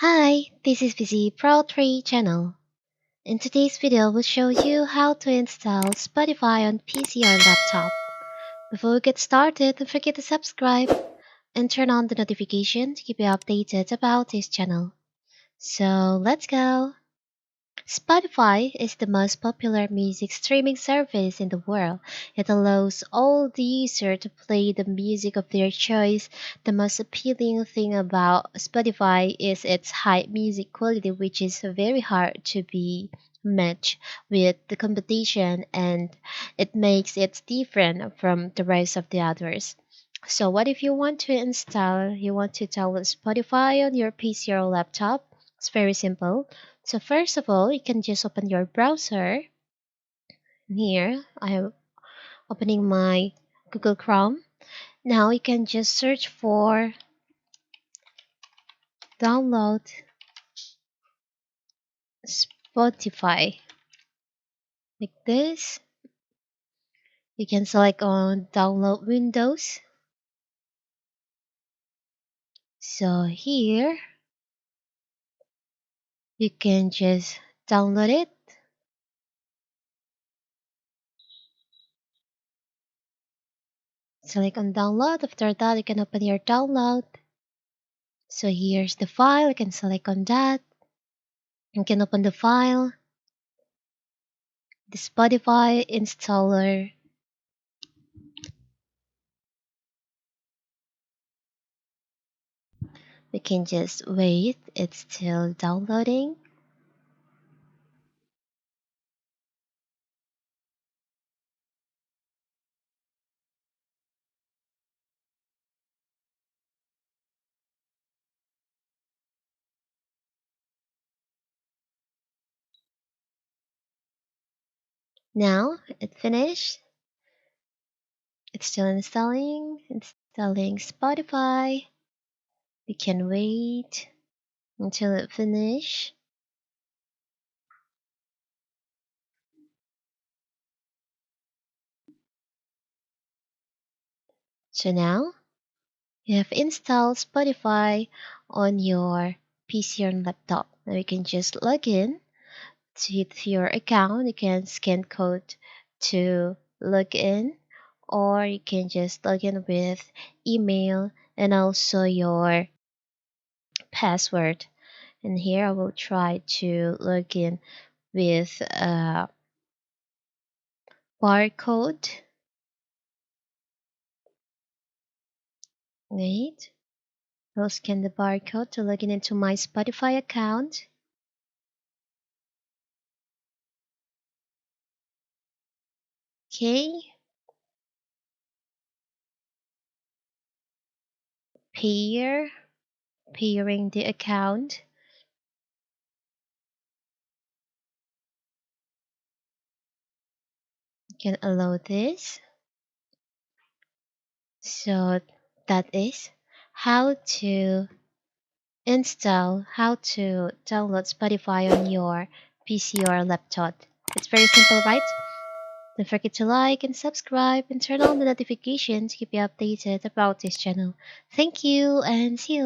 Hi, this is Busy Pro 3 channel. In today's video, we'll show you how to install Spotify on PC or laptop. Before we get started, don't forget to subscribe and turn on the notification to keep you updated about this channel. So let's go! Spotify is the most popular music streaming service in the world. It allows all the users to play the music of their choice. The most appealing thing about Spotify is its high music quality, which is very hard to be matched with the competition, and it makes it different from the rest of the others. So what if you want to download Spotify on your PC or laptop? It's very simple. So first of all, you can just open your browser. Here, I am opening my Google Chrome. Now you can just search for download Spotify. Like this. You can select on download Windows. So here, you can just download it. Select on download. After that, you can open your download. So here's the file. You can select on that. You can open the file. The Spotify installer. We can just wait, it's still downloading. Now it finished. It's still installing Spotify. We can wait until it finish. So now you have installed Spotify on your PC or laptop. Now you can just log in to your account. You can scan code to log in, or you can just log in with email and also your password. And here I will try to log in with a barcode. Wait, I'll scan the barcode to log in into my Spotify account. Okay, pairing the account. You can allow this. So that is how to download Spotify on your PC or laptop. It's very simple, right? Don't forget to like and subscribe and turn on the notifications to keep you updated about this channel. Thank you and see you.